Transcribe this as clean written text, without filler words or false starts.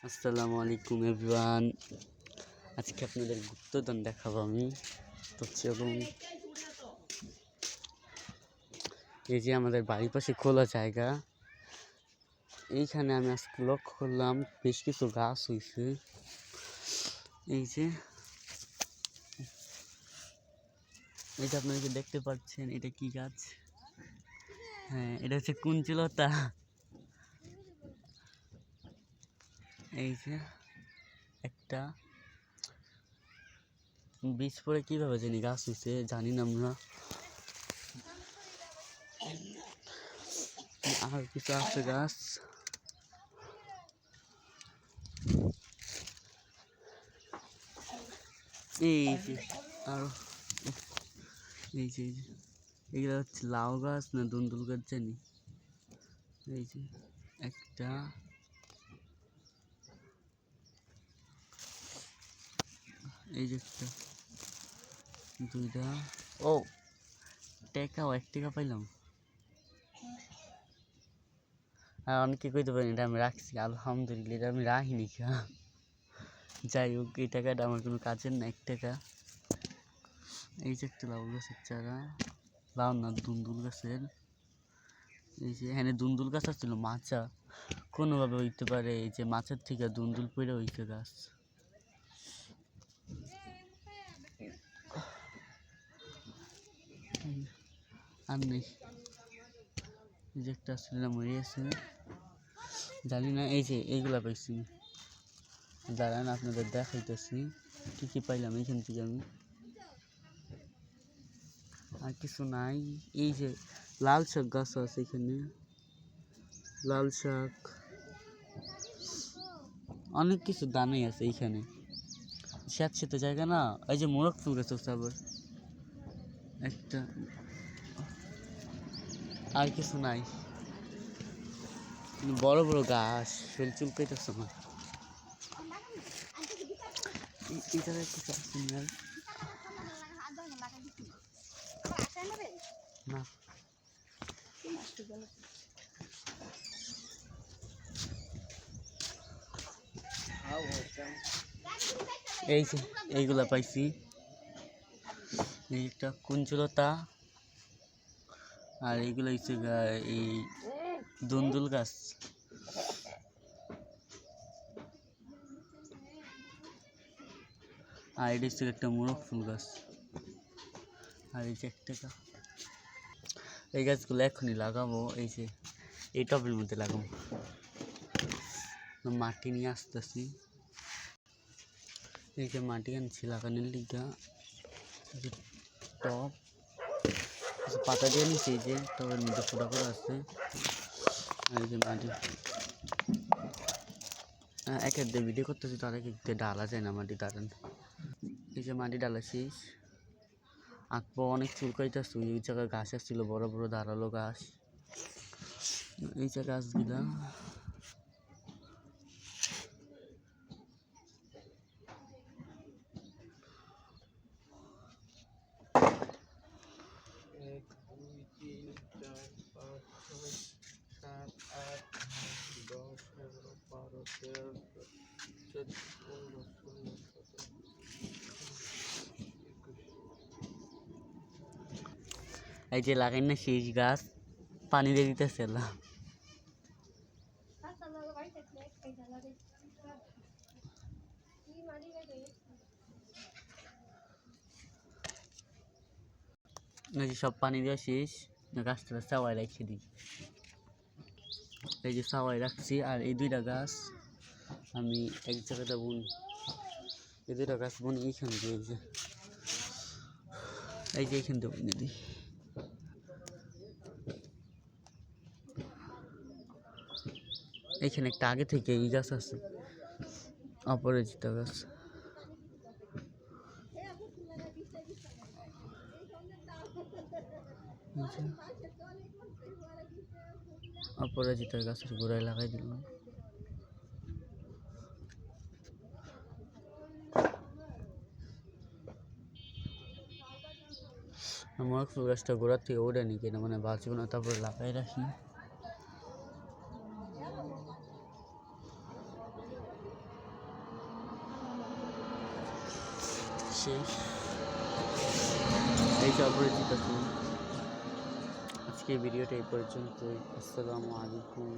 আসসালামু আলাইকুম এভরিওয়ান। আজকে আপনাদের গুপ্তধন দেখাবো আমি। তো চলুন, এই যে আমাদের বাড়ির পাশে খোলা জায়গা, এইখানে আমি আজকে লক্ষ্য করলাম বেশ কিছু গাছ হয়েছে। এই যে এটা আপনারা কি দেখতে পাচ্ছেন, এটা কি গাছ? হ্যাঁ, এটা হচ্ছে কুঞ্চিলতা। এই যে একটা বীজ পরে কিভাবে জানি গাছ হয়েছে জানি না আমরা। আর কিছু আছে গাছ, এই যে আর এই যে এগুলো হচ্ছে লাউ গাছ না দুন্দুল গাছ জানি। এই যে একটা, এই যে একটা, দুইটা, ও টেকাও 1 টাকা পাইলাম। আর অনেকে কইতে পারেন এটা আমি রাখছি, আলহামদুলিল্লাহ এটা আমি রাখিনি। যাই হোক, এই টাকাটা আমার কোনো কাজের না, 1 টাকা। এই যে একটা লাউ গাছের চারা, লাউ না দুন্দুল গাছের। এই যে এখানে দুন্দুল গাছ আসছিল, মাচা কোনোভাবে হইতে পারে, এই যে মাছের থেকে দুন্দুল পড়ে হইছে গাছ। আর নেই, এই যে একটা আসলে মরে আছে জানি না। এই যে এইগুলা পাইছি, দাঁড়ান আপনাদের দেখাইতেছি কি কি পাইলাম এইখান থেকে আমি। আর কিছু নাই। এই যে লাল শাক গাছ আছে এখানে, লাল শাক, অনেক কিছু দানাই আছে এইখানে, স্যাঁতস্যাঁতে জায়গা না। এই যে মোরগ ফুল গাছ আছে আবার একটা, আর কিছু নাই। বড় বড় গাছ, শরীর চুলকাইতেছে আমার। এই জায়গায় কিছু আছে না? এই যে এইগুলা পাইছি, এই একটা কুঞ্চলতা, আর এইগুলো হচ্ছে এই দুন্দুল গাছ। আর এটা হচ্ছে একটা মোরগ ফুল গাছ। আর এই যে একটা, এই গাছগুলো এখনই লাগাবো, এই যে এই টবের মধ্যে লাগাবো, মাটি নিয়ে আসতেছি। এই যে মাটি আনছি লাগানোর লিগা, টব পাতা দিয়ে নিচ্ছি, এই যে টবের মধ্যে ফোটা করে আছে। এই যে মাটি এক এক দিয়ে ভিডিও করতেছি, তো আর এক দিয়ে ডালা যায় না মাটি, দাঁড়ান। এই যে মাটি ডালা শেষ, আঁকবো। অনেক চুলকাইতেছে, ওই জায়গায় গাছ আসছিল বড় বড় ধারালো গাছ, এই যে গাছগুলা। এই যে লাগাই না শীষ গাছ, পানি দিয়ে দিতেছে না। এই যে সব পানি দেওয়া শেষ, গাছটা চাওয়াই রাখছি দিই। এই যে চাওয়াই রাখছি। আর এই দুইটা গাছ আমি এক জায়গাটা বুন, এই দুইটা গাছ বুন এইখান দিয়ে, এই যে এইখান দিয়ে বুনে দিই। এইখানে একটা আগে থেকে এই গাছ আছে, অপরাজিতা গাছ। অপরাজিতা গাছের গোড়ায় লাগাই দিলাম। আমার ফুল গাছটা গোড়ার থেকে ওঠে নি কেন, মানে বাঁচব না, তারপরে লাগাই রাখি। আসে, এই যে অপরিচিত ফুল। আজকে ভিডিওটা এই পর্যন্তই। আসসালামু আলাইকুম।